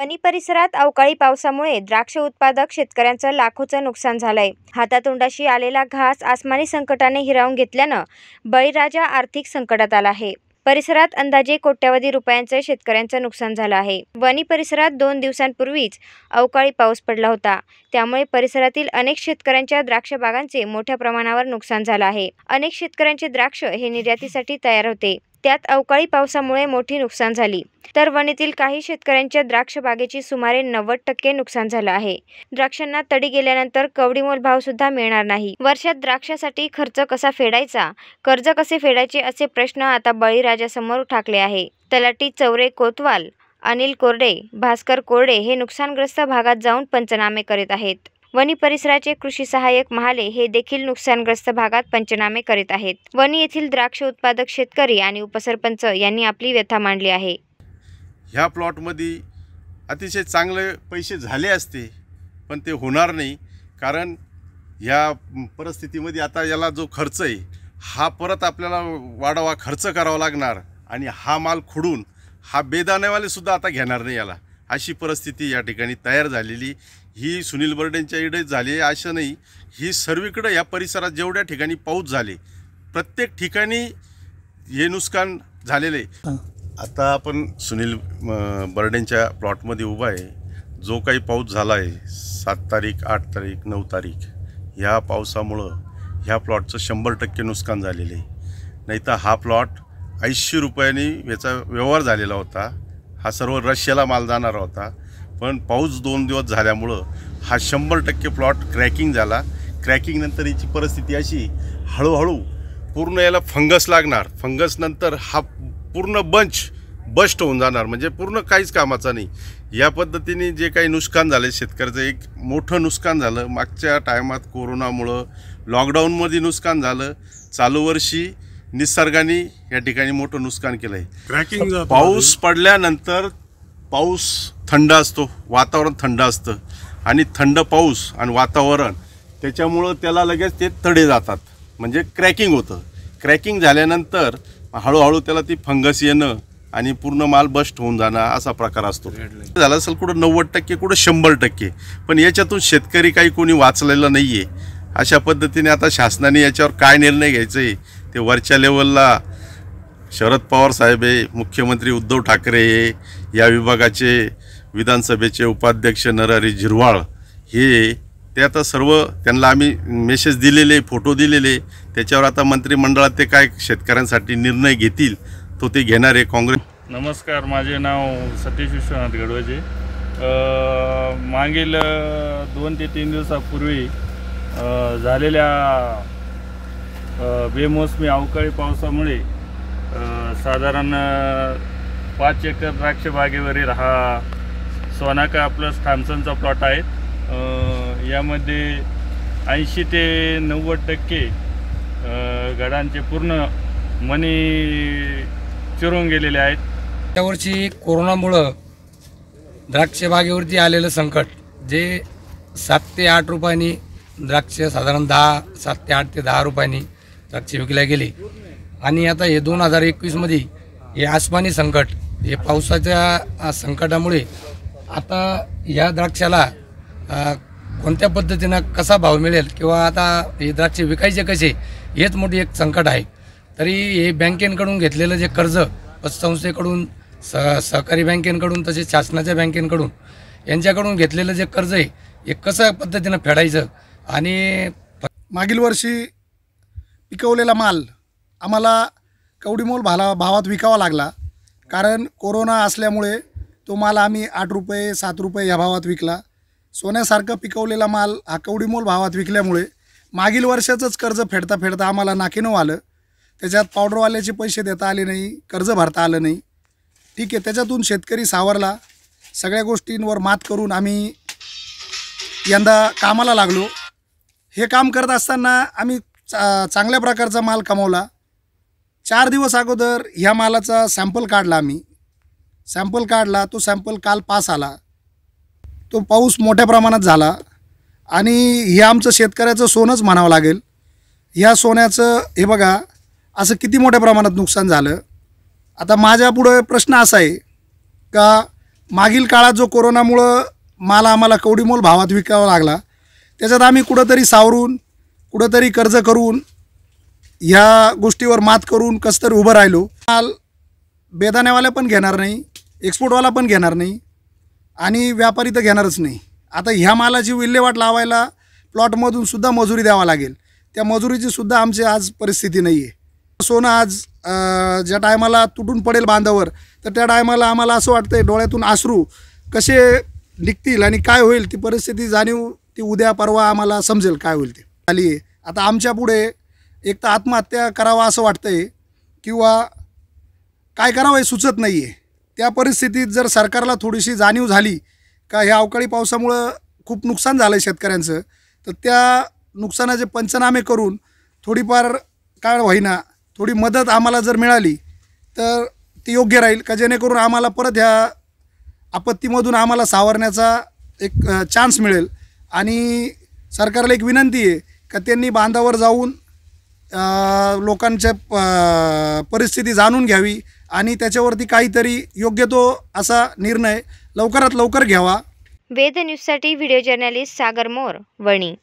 वणी परिसरात अवकाळी पावसामुळे द्राक्ष उत्पादक शेतकऱ्यांचं लाखोचं नुकसान झालंय। हातातोंडाशी आलेला घास आसमानी संकटाने हिरावून घेतल्यानं बळीराजा आर्थिक संकटात आला आहे। परिसरात अंदाजे कोट्यवधी रुपयांचं शेतकऱ्यांचं नुकसान झालं आहे। वणी परिसरात 2 दिवसांपूर्वीच अवकाळी पाऊस पडला होता, त्यामुळे परिसरातील अनेक शेतकऱ्यांच्या द्राक्ष बागांचे मोठ्या प्रमाणावर नुकसान झालं आहे। अनेक शेतकऱ्यांचे द्राक्ष हे निर्यातीसाठी तयार होते, त्यात अवकाळी पावसामुळे मोठी नुकसान झाली, तर वणीतील काही शेतकऱ्यांच्या द्राक्ष बागेची सुमारे 90% नुकसान झालं आहे। द्राक्षांना तडी गेल्यानंतर कवडीमोल भाव सुद्धा मिळणार नाही। वर्षात द्राक्षासाठी खर्च कसा फेडायचा, कर्ज कसे फेडायचे असे प्रश्न आता बळीराजासमोर ठाकले आहे। तलाठी चौरे कोतवाल, अनिल कोरडे, भास्कर कोरडे हे नुकसानग्रस्त भागात जाऊन पंचनामे करीत आहेत। वणी परिसराचे कृषी सहाय्यक महाले हे देखील नुकसानग्रस्त भागात पंचनामे करीत आहेत। वणी येथील द्राक्ष उत्पादक शेतकरी आणि उपसरपंच यांनी आपली व्यथा मांडली आहे। ह्या प्लॉटमध्ये अतिशय चांगले पैसे झाले असते, पण ते होणार नाही, कारण या परिस्थितीमध्ये आता याला जो खर्च आहे हा परत आपल्याला वाढवा खर्च करावा लागणार, आणि हा माल खुडून हा बेदाणेवाले सुद्धा आता घेणार नाही याला, अशी परिस्थिती या ठिकाणी तयार झालेली। ही सुनील बर्डेंच्या इकडे झाली असं नाही, ही सर्वीकडे या परिसरात जेवढ्या ठिकाणी पाऊस झाले प्रत्येक ठिकाणी हे नुकसान झालेले। आता आपण सुनील बर्डेंच्या प्लॉटमध्ये उभा आहे। जो काही पाऊस झाला आहे 7 तारीख, 8 तारीख, 9 तारीख, ह्या पावसामुळं ह्या प्लॉटचं 100% नुकसान झालेलं आहे। नाही तर हा प्लॉट 80 रुपयांनी याचा व्यवहार झालेला होता, हा सर्व रशियाला माल जाणारा होता, पण पाऊस 2 दिवस झाल्यामुळं हा 100% प्लॉट क्रॅकिंग झाला। क्रॅकिंग नंतर याची परिस्थिती अशी हळूहळू पूर्ण याला फंगस लागणार, फंगस नंतर हा पूर्ण बस्ट होऊन जाणार, म्हणजे पूर्ण काहीच कामाचा नाही। या पद्धतीने जे काही नुकसान झाले शेतकऱ्याचं, एक मोठं नुकसान झालं। मागच्या टायमात कोरोनामुळं लॉकडाऊनमध्ये नुकसान झालं, चालू वर्षी निसर्गाने या ठिकाणी मोठं नुकसान केलं आहे। क्रॅकिंग पाऊस पडल्यानंतर पाऊस थंड असतो, वातावरण थंड असतं, आणि थंड पाऊस आणि वातावरण त्याच्यामुळं त्याला लगेच ते तडे जातात, म्हणजे क्रॅकिंग होतं। क्रॅकिंग झाल्यानंतर हळूहळू त्याला ती फंगस येणं आणि पूर्ण माल बस्ट होऊन जाणं असा प्रकार असतो। झाला असेल कुठं 90%, कुठं 100%, पण याच्यातून शेतकरी काही कोणी वाचलेला नाही आहे। अशा पद्धतीने आता शासनाने याच्यावर काय निर्णय घ्यायचा आहे ते वरच्या लेवलला शरद पवार साहेब आहे, मुख्यमंत्री उद्धव ठाकरे आहे, या विभागाचे विधानसभेचे उपाध्यक्ष नरहरी झिरवाळ हे ते आता सर्व त्यांना आम्ही मेसेज दिलेले, फोटो दिलेले, त्याच्यावर आता मंत्रिमंडळात ते काय शेतकऱ्यांसाठी निर्णय घेतील तो ते घेणार आहे काँग्रेस। नमस्कार, माझे नाव सतीश विश्वनाथ गडवजे। मागील 2 ते 3 दिवसापूर्वी झालेल्या बेमोसमी अवकाळी पावसामुळे साधारण 5 एकर द्राक्ष बागेवरील हा सोनाका प्लस थामसनचा प्लॉट आहे। यामध्ये 80 ते 90% गडांचे पूर्ण मणी चिरून गेलेले आहेत। त्यावर्षी कोरोनामुळं द्राक्ष बागेवरती आलेलं संकट, जे 7 ते 8 रुपयांनी द्राक्ष साधारण 7 ते 8 ते 10 रुपयांनी द्राक्ष विकल्या गेले, आणि आता हे 2021मध्ये हे आसमानी संकट, हे पावसाच्या संकटामुळे आता या द्राक्षाला कोणत्या पद्धतीनं कसा भाव मिळेल किंवा आता हे द्राक्ष विकायचे कसे, हेच मोठी एक संकट आहे। तरी हे बँकेकडून घेतलेलं जे कर्ज, पतसंस्थेकडून, सहकारी बँकेकडून, तसेच शासनाच्या बँकेकडून, यांच्याकडून घेतलेलं जे कर्ज आहे हे कसं पद्धतीनं फेडायचं। आणि मागील वर्षी पिकवलेला माल आम्हाला कवडीमोल भावात विकावा लागला, कारण कोरोना असल्यामुळे तो माल आम्ही 8 रुपये 7 रुपये या भावात विकला। सोन्यासारखं पिकवलेला माल हा कवडीमोल भावात विकल्यामुळे मागील वर्षाचंच कर्ज फेडता फेडता आम्हाला नाकीनऊ आलं। त्याच्यात पावडरवाल्याचे पैसे देता आले नाही, कर्ज भरता आलं नाही। ठीक आहे, त्याच्यातून शेतकरी सावरला। सगळ्या गोष्टींवर मात करून आम्ही यंदा कामाला लागलो। हे काम करत असताना आम्ही चांगल्या प्रकारचा माल कमावला। 4 दिवस अगोदर ह्या मालाचा सॅम्पल काढला, आम्ही सॅम्पल काढला, तो सॅम्पल काल पास आला। तो पाऊस मोठ्या प्रमाणात झाला, आणि हे आमचं शेतकऱ्याचं सोनंच म्हणावं लागेल। ह्या सोन्याचं हे बघा असं किती मोठ्या प्रमाणात नुकसान झालं। आता माझ्या पुढे प्रश्न असा आहे का मागील काळात जो कोरोनामुळं माल आम्हाला कवडीमोल भावात विकावा लागला, त्याच्यात आम्ही कुठंतरी सावरून, कुठंतरी कर्ज करून, ह्या गोष्टीवर मात करून कसं तरी उभं राहिलो. माल बेदाण्यावाला पण घेणार नाही, एक्सपोर्टवाला पण घेणार नाही आणि व्यापारी तर घेणारच नाही. आता ह्या मालाची विल्हेवाट लावायला प्लॉटमधून सुद्धा मजुरी द्यावा लागेल. त्या मजुरीची सुद्धा आमची आज परिस्थिती नाही आहे. सोनं आज ज्या टायमाला तुटून पडेल बांधावर, तर त्या टायमाला आम्हाला असं वाटतं डोळ्यातून अश्रू कसे निघतील आणि काय होईल ती परिस्थिती जाणीव ती उद्या परवा आम्हाला समजेल काय होईल ते. आली आहे आता आमच्या पुढे एक तर आत्महत्या करावा असं वाटतंय किंवा काय करावं हे सुचत नाही आहे. त्या परिस्थितीत जर सरकारला थोडीशी जाणीव झाली का ह्या अवकाळी पावसामुळं खूप नुकसान झालं आहे शेतकऱ्यांचं, तर त्या नुकसानाचे पंचनामे करून थोडीफार काय होईना थोडी मदत आम्हाला जर मिळाली तर ती योग्य राहील का, जेणेकरून आम्हाला परत ह्या आपत्तीमधून आम्हाला सावरण्याचा एक चान्स मिळेल. आणि सरकारला एक विनंती आहे का त्यांनी बांधावर जाऊन लोकांच्या परिस्थिती जाणून घ्यावी आणि त्याच्यावरती काहीतरी योग्य तो असा निर्णय लवकरात लवकर घ्यावा. वेद न्यूजसाठी व्हिडिओ जर्नलिस्ट सागर मोर, वणी.